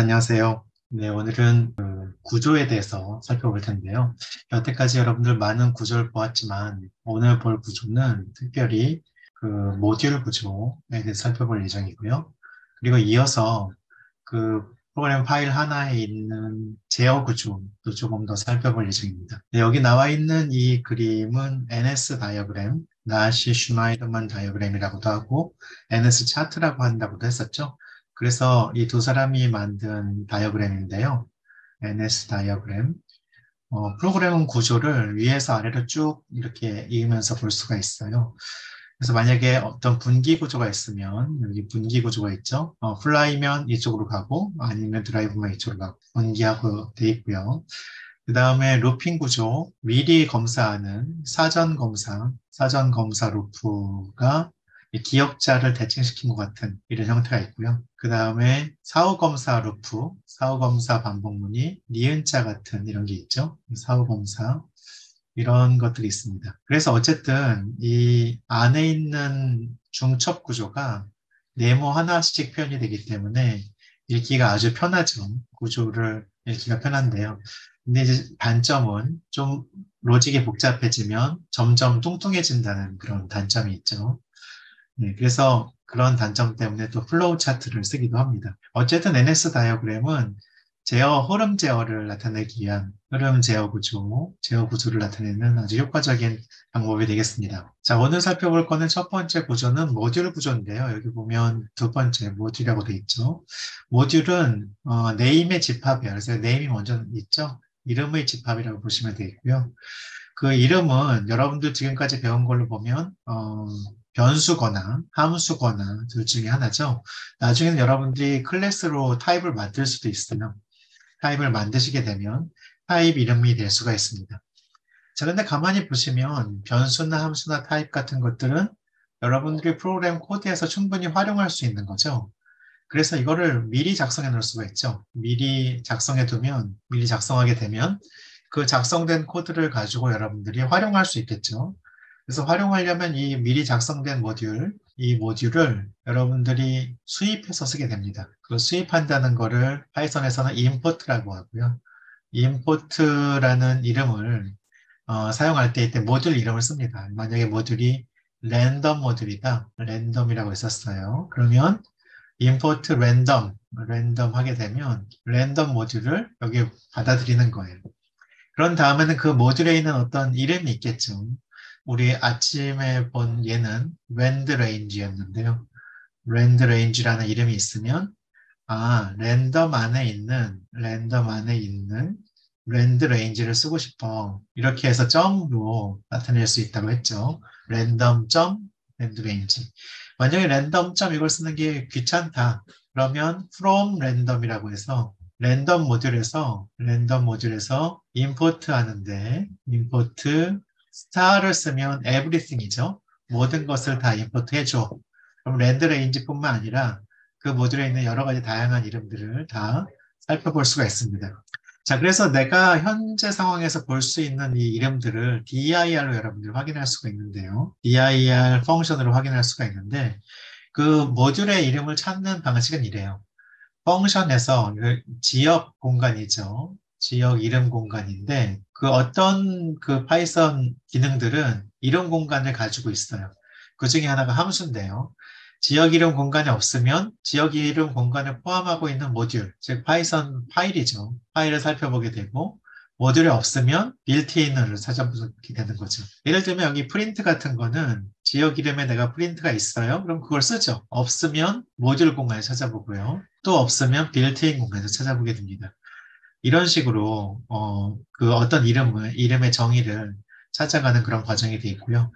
안녕하세요. 네, 오늘은 구조에 대해서 살펴볼 텐데요. 여태까지 여러분들 많은 구조를 보았지만 오늘 볼 구조는 특별히 모듈 구조에 대해서 살펴볼 예정이고요. 그리고 이어서 그 프로그램 파일 하나에 있는 제어 구조도 조금 더 살펴볼 예정입니다. 네, 여기 나와 있는 이 그림은 NS 다이어그램, 나시 슈마이더만 다이어그램이라고도 하고 NS 차트라고 한다고도 했었죠. 그래서 이 두 사람이 만든 다이어그램인데요. NS 다이어그램. 프로그램 구조를 위에서 아래로 쭉 이렇게 이으면서 볼 수가 있어요. 그래서 만약에 어떤 분기 구조가 있으면 여기 분기 구조가 있죠. 플라이면 이쪽으로 가고 아니면 드라이브면 이쪽으로 가고 분기하고 돼 있고요. 그 다음에 루핑 구조, 미리 검사하는 사전 검사 루프가 이 기억자를 대칭시킨 것 같은 이런 형태가 있고요. 그 다음에 사후 검사 루프, 사후 검사 반복문이 니은자 같은 이런 게 있죠. 사후 검사. 이런 것들이 있습니다. 그래서 어쨌든 이 안에 있는 중첩 구조가 네모 하나씩 표현이 되기 때문에 읽기가 아주 편하죠. 구조를 읽기가 편한데요. 근데 이제 단점은 좀 로직이 복잡해지면 점점 뚱뚱해진다는 그런 단점이 있죠. 네, 그래서 그런 단점 때문에 또 플로우 차트를 쓰기도 합니다. 어쨌든 NS 다이어그램은 흐름 제어를 나타내기 위한 흐름 제어 구조를 나타내는 아주 효과적인 방법이 되겠습니다. 자, 오늘 살펴볼 거는 첫 번째 구조는 모듈 구조인데요. 여기 보면 두 번째 모듈이라고 되어 있죠. 모듈은 네임의 집합이에요. 그래서 네임이 먼저 있죠. 이름의 집합이라고 보시면 되겠고요. 그 이름은 여러분들 지금까지 배운 걸로 보면 변수거나 함수거나 둘 중에 하나죠. 나중에는 여러분들이 클래스로 타입을 만들 수도 있어요. 타입을 만드시게 되면 타입 이름이 될 수가 있습니다. 자, 근데 가만히 보시면 변수나 함수나 타입 같은 것들은 여러분들이 프로그램 코드에서 충분히 활용할 수 있는 거죠. 그래서 이거를 미리 작성해 놓을 수가 있죠. 미리 작성하게 되면 그 작성된 코드를 가지고 여러분들이 활용할 수 있겠죠. 그래서 활용하려면 이 미리 작성된 이 모듈을 여러분들이 수입해서 쓰게 됩니다. 그 수입한다는 거를 파이썬에서는 import라고 하고요. import라는 이름을 사용할 때 이때 모듈 이름을 씁니다. 만약에 모듈이 랜덤 모듈이다. 랜덤이라고 했었어요. 그러면 import 랜덤 하게 되면 랜덤 모듈을 여기 받아들이는 거예요. 그런 다음에는 그 모듈에 있는 어떤 이름이 있겠죠. 우리 아침에 본 얘는 랜드레인지였는데요. 랜드레인지라는 이름이 있으면 랜덤 안에 있는 랜드레인지를 쓰고 싶어. 이렇게 해서 점으로 나타낼 수 있다고 했죠. 랜덤 점 랜드레인지. 만약에 랜덤 점 이걸 쓰는 게 귀찮다. 그러면 from random이라고 해서 랜덤 모듈에서 import 하는데 import star를 쓰면 everything이죠. 모든 것을 다 import 해줘. 그럼 랜드레인지뿐만 아니라 그 모듈에 있는 여러 가지 다양한 이름들을 다 살펴볼 수가 있습니다. 자, 그래서 내가 현재 상황에서 볼 수 있는 이 이름들을 dir로 여러분들 확인할 수가 있는데요. dir 펑션으로 확인할 수가 있는데 그 모듈의 이름을 찾는 방식은 이래요. 펑션에서 그 지역 공간이죠. 지역 이름 공간인데 그 어떤 그 파이썬 기능들은 이름 공간을 가지고 있어요. 그 중에 하나가 함수인데요. 지역 이름 공간이 없으면 지역 이름 공간을 포함하고 있는 모듈, 즉 파이썬 파일이죠. 파일을 살펴보게 되고 모듈이 없으면 빌트인을 찾아보게 되는 거죠. 예를 들면 여기 프린트 같은 거는 지역 이름에 내가 프린트가 있어요. 그럼 그걸 쓰죠. 없으면 모듈 공간을 찾아보고요. 또 없으면 빌트인 공간에서 찾아보게 됩니다. 이런 식으로 그 어떤 이름의 정의를 찾아가는 그런 과정이 되어 있고요.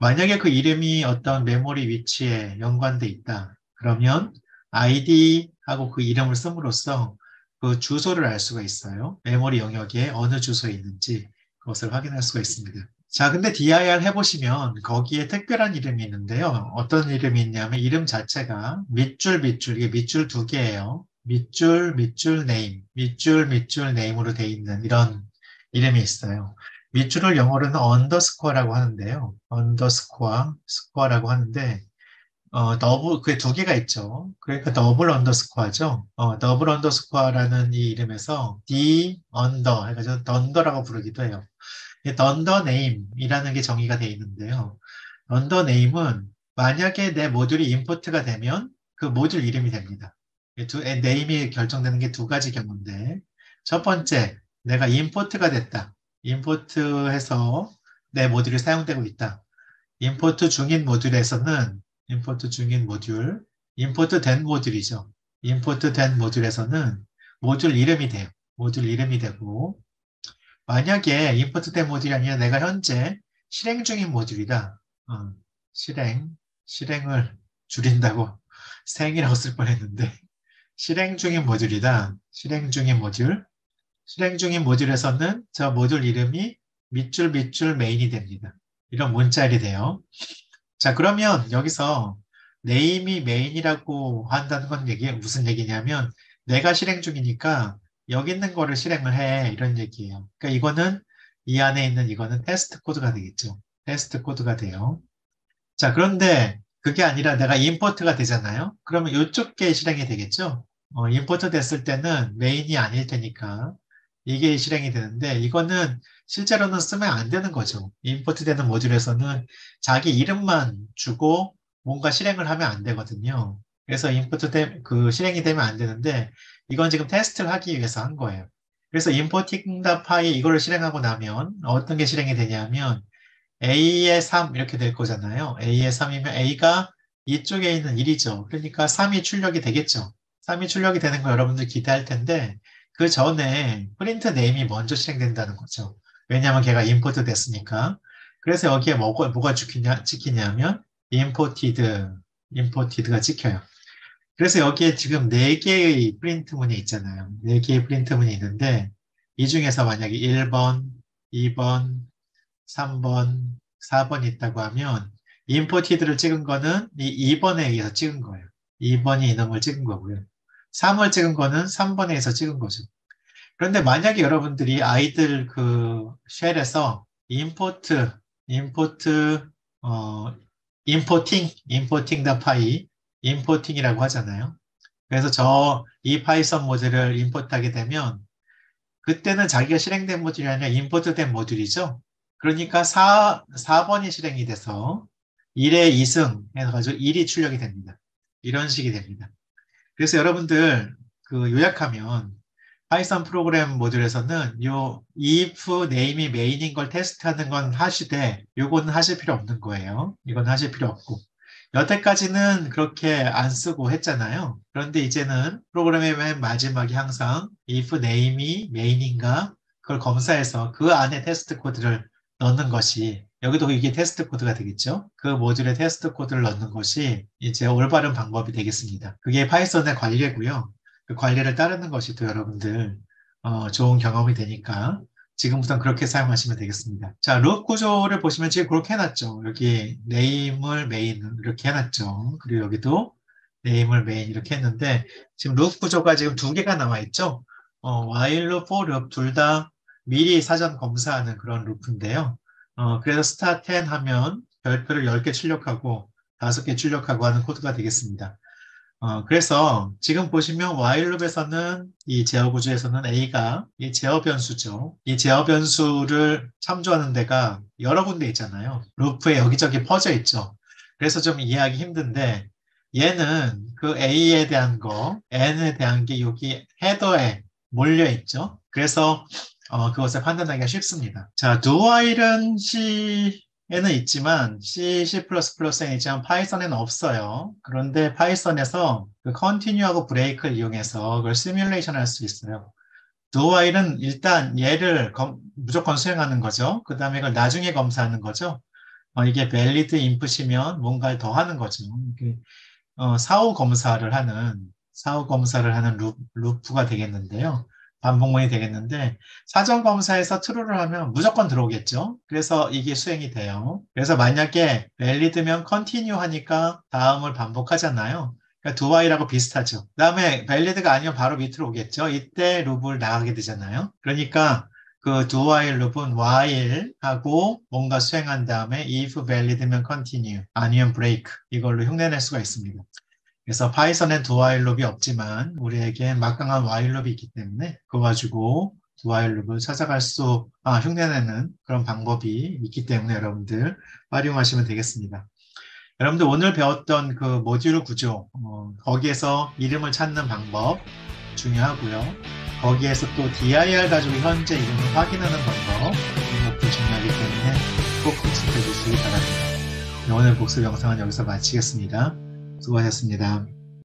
만약에 그 이름이 어떤 메모리 위치에 연관돼 있다. 그러면 id하고 그 이름을 씀으로써 그 주소를 알 수가 있어요. 메모리 영역에 어느 주소에 있는지 그것을 확인할 수가 있습니다. 자, 근데 dir 해보시면 거기에 특별한 이름이 있는데요. 어떤 이름이 있냐면 이름 자체가 이게 밑줄 두 개예요. 밑줄 네임으로 돼 있는 이런 이름이 있어요. 밑줄을 영어로는 언더스코어라고 하는데요. 스코어라고 하는데 그게 두 개가 있죠. 그러니까 더블 언더스코어죠. 더블 언더스코어라는 이 이름에서 D 언더 해가지고 던더라고 부르기도 해요. 이 던더 네임이라는 게 정의가 되어 있는데요. 던더 네임은 만약에 내 모듈이 임포트가 되면 그 모듈 이름이 됩니다. 네임이 결정되는 게 두 가지 경우인데, 첫 번째, 내가 임포트가 됐다. 임포트해서 내 모듈이 사용되고 있다. 임포트 중인 모듈에서는 임포트 중인 모듈, 임포트 된 모듈이죠. 임포트 된 모듈에서는 모듈 이름이 돼요. 모듈 이름이 되고, 만약에 임포트 된 모듈이 아니라 내가 현재 실행 중인 모듈이다. 어, 실행을 줄인다고 생이라고 쓸 뻔했는데, 실행 중인 모듈이다. 실행 중인 모듈에서는 저 모듈 이름이 밑줄 메인이 됩니다. 이런 문자일이 돼요. 자, 그러면 여기서 네임이 메인이라고 한다는 건 무슨 얘기냐면 내가 실행 중이니까 여기 있는 거를 실행을 해. 이런 얘기예요. 그러니까 이거는 이 안에 있는 이거는 테스트 코드가 되겠죠. 테스트 코드가 돼요. 자, 그런데 그게 아니라 내가 임포트가 되잖아요. 그러면 이쪽 게 실행이 되겠죠. 임포트 됐을 때는 메인이 아닐 테니까 이게 실행이 되는데 이거는 실제로는 쓰면 안 되는 거죠. 임포트 되는 모듈에서는 자기 이름만 주고 뭔가 실행을 하면 안 되거든요. 그래서 그 실행이 되면 안 되는데 이건 지금 테스트를 하기 위해서 한 거예요. 그래서 importing the py 이거를 실행하고 나면 어떤 게 실행이 되냐면 A의 3 이렇게 될 거잖아요. A의 3이면 A가 이쪽에 있는 1이죠. 그러니까 3이 출력이 되겠죠. 3이 출력이 되는 거 여러분들 기대할 텐데 그 전에 프린트 네임이 먼저 실행된다는 거죠. 왜냐하면 걔가 임포트 됐으니까. 그래서 여기에 뭐가 찍히냐면 imported가 찍혀요. 그래서 여기에 지금 4개의 프린트 문이 있잖아요. 4개의 프린트 문이 있는데 이 중에서 만약에 1번, 2번, 3번, 4번 있다고 하면 imported를 찍은 거는 이 2번에 의해서 찍은 거예요. 2번이 이놈을 찍은 거고요. 3을 찍은 거는 3번에 의해서 찍은 거죠. 그런데 만약에 여러분들이 아이들 그 쉘에서 import, 어, importing the py, importing이라고 하잖아요. 그래서 이 파이썬 모듈을 임포트하게 되면 그때는 자기가 실행된 모듈이 아니라 임포트된 모듈이죠. 그러니까 4번이 실행이 돼서 1의 2승 해가지고 1이 출력이 됩니다. 이런 식이 됩니다. 그래서 여러분들 그 요약하면 파이썬 프로그램 모듈에서는 요 if name이 메인인 걸 테스트하는 건 하시되 요거는 하실 필요 없는 거예요. 이건 하실 필요 없고. 여태까지는 그렇게 안 쓰고 했잖아요. 그런데 이제는 프로그램의 맨 마지막에 항상 if name이 메인인가 그걸 검사해서 그 안에 테스트 코드를 넣는 것이 여기도 이게 테스트 코드가 되겠죠. 그 모듈에 테스트 코드를 넣는 것이 이제 올바른 방법이 되겠습니다. 그게 파이썬의 관리고요. 그 관리를 따르는 것이 또 여러분들 좋은 경험이 되니까 지금부터 그렇게 사용하시면 되겠습니다. 자, 룹 구조를 보시면 지금 그렇게 해놨죠. 여기 네임을 메인 이렇게 해놨죠. 그리고 여기도 네임을 메인 이렇게 했는데 지금 룹 구조가 지금 두 개가 나와 있죠. while 룹, for 룹 둘 다 미리 사전 검사하는 그런 룹인데요. 그래서 start 10 하면 별표를 10개 출력하고 5개 출력하고 하는 코드가 되겠습니다. 그래서 지금 보시면 while loop에서는 이 제어 구조에서는 A가 이 제어 변수죠. 이 제어 변수를 참조하는 데가 여러 군데 있잖아요. 루프에 여기저기 퍼져 있죠. 그래서 좀 이해하기 힘든데 얘는 그 A에 대한 거, N에 대한 게 여기 헤더에 몰려 있죠. 그래서 그것을 판단하기가 쉽습니다. 자, do while은 C에는 있지만 C++에는 있지만 파이썬에는 없어요. 그런데 파이썬에서 그 continue하고 break를 이용해서 그걸 시뮬레이션 할 수 있어요. do while은 일단 얘를 무조건 수행하는 거죠. 그 다음에 이걸 나중에 검사하는 거죠. 이게 valid input이면 뭔가를 더 하는 거죠. 사후 검사를 하는 루프가 되겠는데요. 반복문이 되겠는데 사전 검사에서 true를 하면 무조건 들어오겠죠. 그래서 이게 수행이 돼요. 그래서 만약에 valid면 continue 하니까 다음을 반복하잖아요. 그러니까 do while하고 비슷하죠. 그 다음에 valid가 아니면 바로 밑으로 오겠죠. 이때 룹을 나가게 되잖아요. 그러니까 그 do while loop은 while 하고 뭔가 수행한 다음에 if valid면 continue, 아니면 break 이걸로 흉내낼 수가 있습니다. 그래서 파이썬엔 do while loop이 없지만 우리에게 막강한 while loop이 있기 때문에 그거 가지고 do while loop을 찾아갈 흉내내는 그런 방법이 있기 때문에 여러분들 활용하시면 되겠습니다. 여러분들 오늘 배웠던 그 모듈 구조, 거기에서 이름을 찾는 방법 중요하고요. 거기에서 또 dir 가지고 현재 이름을 확인하는 방법, 이것도 중요하기 때문에 꼭 학습해 주시기 바랍니다. 오늘 복습 영상은 여기서 마치겠습니다. 수고하셨습니다.